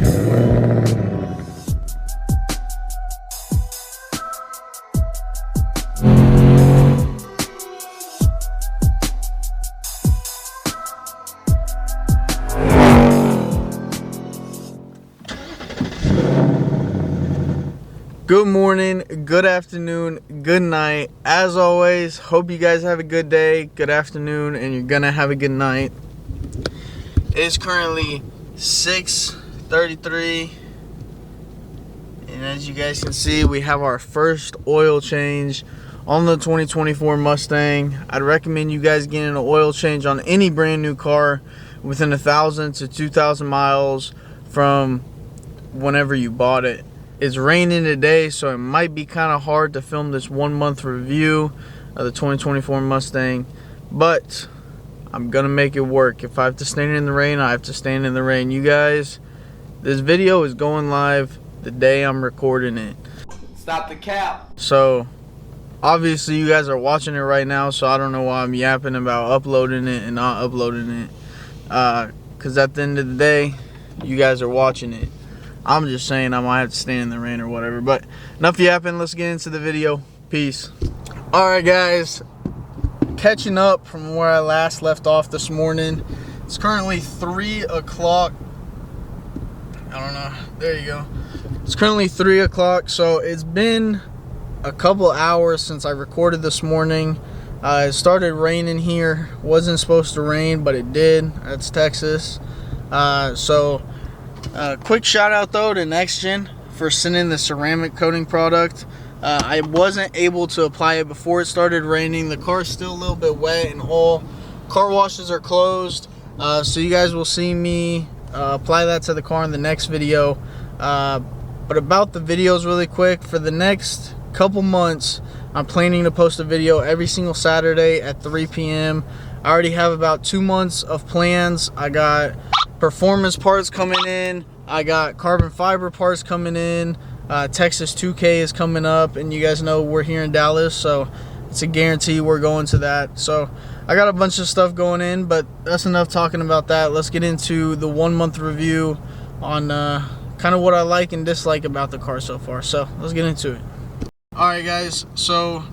Good morning, good afternoon, good night. As always, hope you guys have a good day, good afternoon, and you're gonna have a good night. It is currently 6:33, and as you guys can see, we have our first oil change on the 2024 Mustang. I'd recommend you guys getting an oil change on any brand new car within 1,000 to 2,000 miles from whenever you bought it. It's raining today, so it might be kind of hard to film this 1 month review of the 2024 Mustang, but I'm gonna make it work. If I have to stand in the rain, I have to stand in the rain. You guys, this video is going live the day I'm recording it. Stop the cap. So obviously you guys are watching it right now, so I don't know why I'm yapping about uploading it and not uploading it, because at the end of the day, you guys are watching it. I'm just saying I might have to stand in the rain or whatever. But enough yapping, let's get into the video. Peace. Alright guys, catching up from where I last left off this morning. It's currently 3 o'clock. I don't know. There you go. It's currently 3 o'clock, so it's been a couple hours since I recorded this morning. It started raining here. Wasn't supposed to rain, but it did. That's Texas. Quick shout out though to NextGen for sending the ceramic coating product. I wasn't able to apply it before it started raining. The car's still a little bit wet and all. Car washes are closed, so you guys will see me apply that to the car in the next video. But about the videos really quick, for the next couple months I'm planning to post a video every single Saturday at 3 p.m. I already have about 2 months of plans. I got performance parts coming in, I got carbon fiber parts coming in, Texas 2K is coming up, and you guys know we're here in Dallas, so it's a guarantee we're going to that. So I got a bunch of stuff going in, but that's enough talking about that. Let's get into the 1 month review on kind of what I like and dislike about the car so far. So let's get into it. Alright guys, so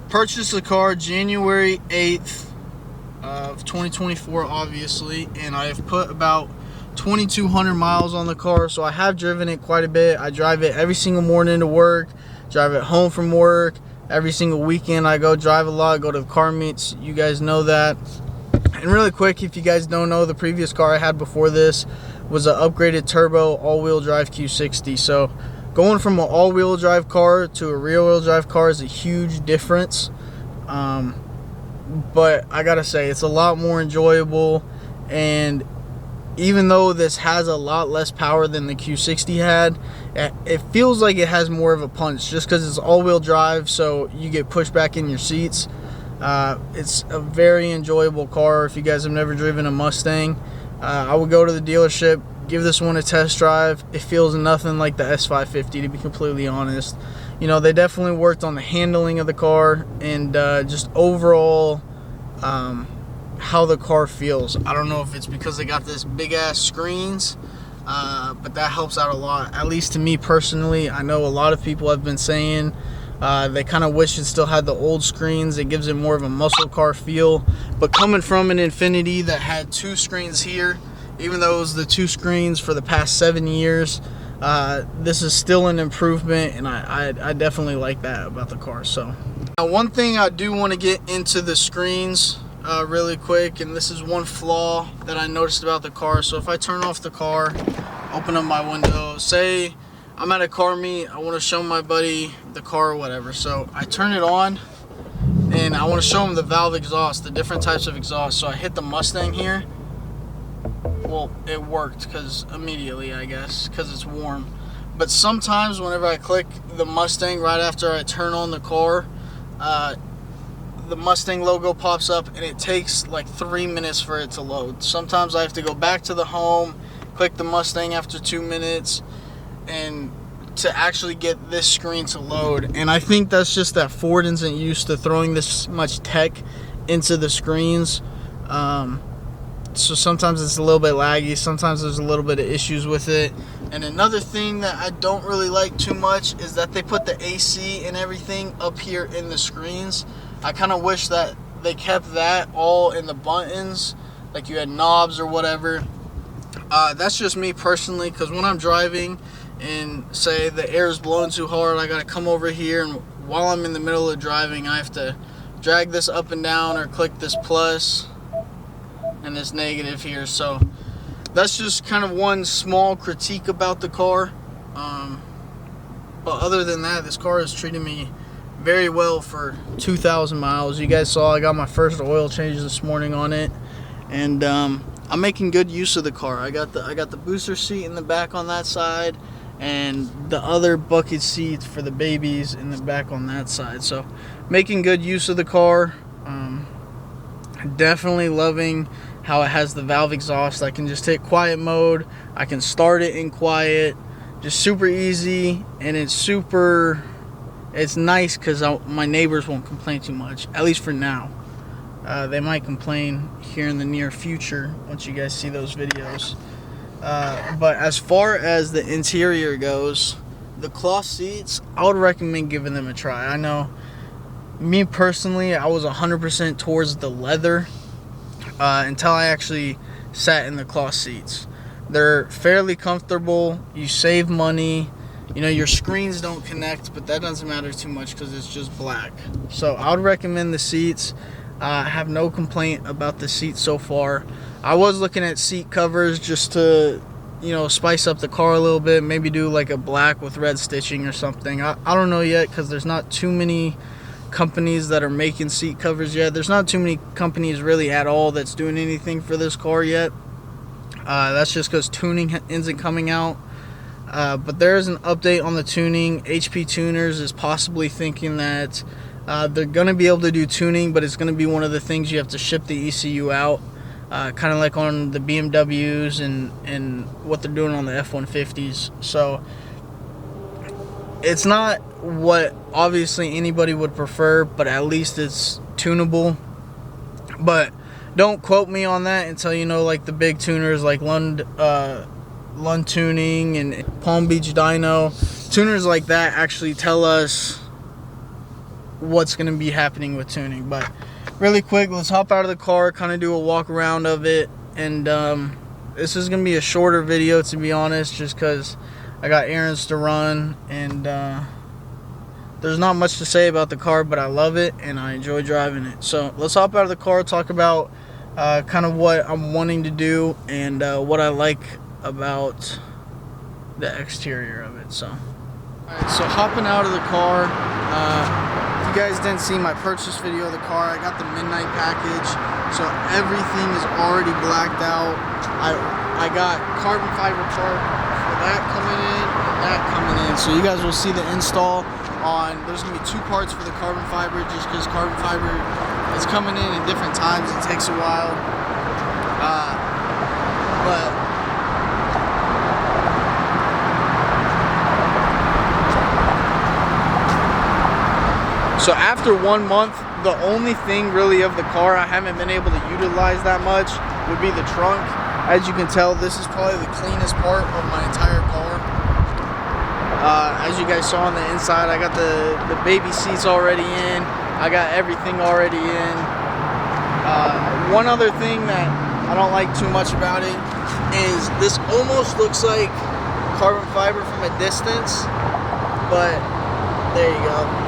purchased the car January 8th of 2024 obviously, and I have put about 2,200 miles on the car, so I have driven it quite a bit. I drive it every single morning to work, drive it home from work, every single weekend I go drive a lot, go to the car meets, you guys know that. And really quick, if you guys don't know, the previous car I had before this was an upgraded turbo all-wheel drive Q60, so going from an all-wheel drive car to a rear-wheel drive car is a huge difference. But I gotta say, it's a lot more enjoyable, and even though this has a lot less power than the Q60 had, it feels like it has more of a punch just because it's all-wheel drive, so you get pushed back in your seats. It's a very enjoyable car. If you guys have never driven a Mustang, I would go to the dealership, give this one a test drive. It feels nothing like the S550, to be completely honest. You know, they definitely worked on the handling of the car and just overall how the car feels. I don't know if it's because they got this big ass screens, but that helps out a lot, at least to me personally. I know a lot of people have been saying they kind of wish it still had the old screens. It gives it more of a muscle car feel, but coming from an Infiniti that had 2 screens here, even though it was the 2 screens for the past 7 years, this is still an improvement, and I definitely like that about the car. So now, one thing I do want to get into the screens really quick, and this is one flaw that I noticed about the car. So if I turn off the car, open up my window, say I'm at a car meet, I want to show my buddy the car or whatever, so I turn it on and I want to show him the valve exhaust, the different types of exhaust. So I hit the Mustang here. Well, it worked because immediately, I guess, because it's warm. But sometimes whenever I click the Mustang right after I turn on the car, the Mustang logo pops up and it takes like 3 minutes for it to load. Sometimes I have to go back to the home, click the Mustang after 2 minutes, and to actually get this screen to load. And I think that's just that Ford isn't used to throwing this much tech into the screens. so sometimes it's a little bit laggy, sometimes there's a little bit of issues with it. And another thing that I don't really like too much is that they put the AC and everything up here in the screens. I kind of wish that they kept that all in the buttons, like you had knobs or whatever. That's just me personally, because when I'm driving and say the air is blowing too hard, I gotta come over here, and while I'm in the middle of driving I have to drag this up and down or click this plus and this negative here. So that's just kind of one small critique about the car. But other than that, this car is treating me very well for 2,000 miles. You guys saw I got my first oil change this morning on it, and I'm making good use of the car. I got the booster seat in the back on that side, and the other bucket seats for the babies in the back on that side. So making good use of the car. Definitely loving how it has the valve exhaust. I can just hit quiet mode, I can start it in quiet, just super easy. And it's nice because my neighbors won't complain too much, at least for now. They might complain here in the near future once you guys see those videos. But as far as the interior goes, the cloth seats, I would recommend giving them a try. I know me personally, I was 100% towards the leather until I actually sat in the cloth seats. They're fairly comfortable, you save money, you know, your screens don't connect, but that doesn't matter too much because it's just black. So I would recommend the seats. I have no complaint about the seats so far. I was looking at seat covers just to, you know, spice up the car a little bit, maybe do like a black with red stitching or something. I don't know yet, because there's not too many companies that are making seat covers yet. There's not too many companies really at all that's doing anything for this car yet. That's just because tuning isn't coming out. But there is an update on the tuning. HP Tuners is possibly thinking that they're going to be able to do tuning, but it's going to be one of the things you have to ship the ECU out, kind of like on the BMWs and what they're doing on the F-150s. So it's not what obviously anybody would prefer, but at least it's tunable. But don't quote me on that until you know, like the big tuners like Lund Tuning and Palm Beach Dyno. Tuners like that actually tell us what's going to be happening with tuning. But really quick, let's hop out of the car, kind of do a walk around of it. And this is going to be a shorter video, to be honest, just because I got errands to run, and there's not much to say about the car, but I love it and I enjoy driving it. So let's hop out of the car, talk about kind of what I'm wanting to do and what I like about the exterior of it. So alright, so hopping out of the car, if you guys didn't see my purchase video of the car, I got the midnight package, so everything is already blacked out. I got carbon fiber part for that coming in and that coming in, so you guys will see the install on. There's gonna be two parts for the carbon fiber, just because carbon fiber is coming in at different times. It takes a while, but so after 1 month, the only thing really of the car I haven't been able to utilize that much would be the trunk. As you can tell, this is probably the cleanest part of my entire car. As you guys saw on the inside, I got the baby seats already in. I got everything already in. One other thing that I don't like too much about it is this almost looks like carbon fiber from a distance, but there you go.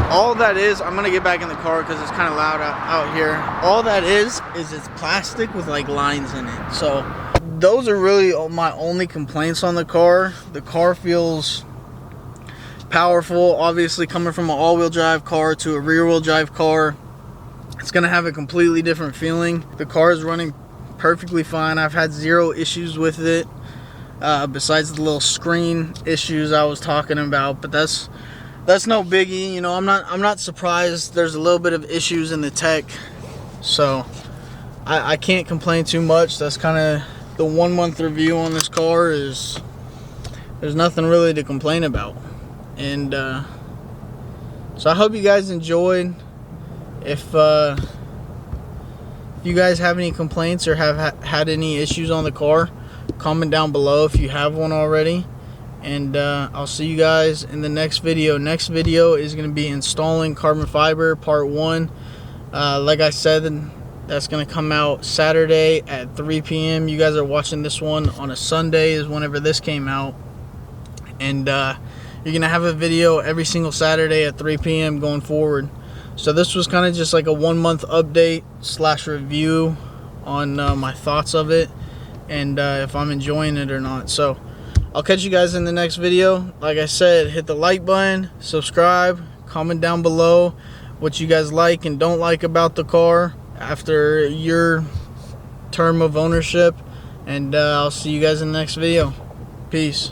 All that is, I'm gonna get back in the car because it's kind of loud out here. All that is it's plastic with like lines in it. So those are really my only complaints on the car. The car feels powerful. Obviously, coming from an all-wheel drive car to a rear-wheel drive car, it's gonna have a completely different feeling. The car is running perfectly fine. I've had zero issues with it, besides the little screen issues I was talking about. But that's no biggie, you know. I'm not surprised there's a little bit of issues in the tech, so I can't complain too much. That's kind of the 1 month review on this car. Is there's nothing really to complain about. And so I hope you guys enjoyed. If If you guys have any complaints or have had any issues on the car, comment down below if you have one already. And I'll see you guys in the next video. Next video is going to be installing carbon fiber part 1. Like I said, that's going to come out Saturday at 3 p.m. You guys are watching this one on a Sunday is whenever this came out. And you're going to have a video every single Saturday at 3 p.m. going forward. So this was kind of just like a 1 month update / review on my thoughts of it and if I'm enjoying it or not. So I'll catch you guys in the next video. Like I said, hit the like button, subscribe, comment down below what you guys like and don't like about the car after your term of ownership. And I'll see you guys in the next video. Peace.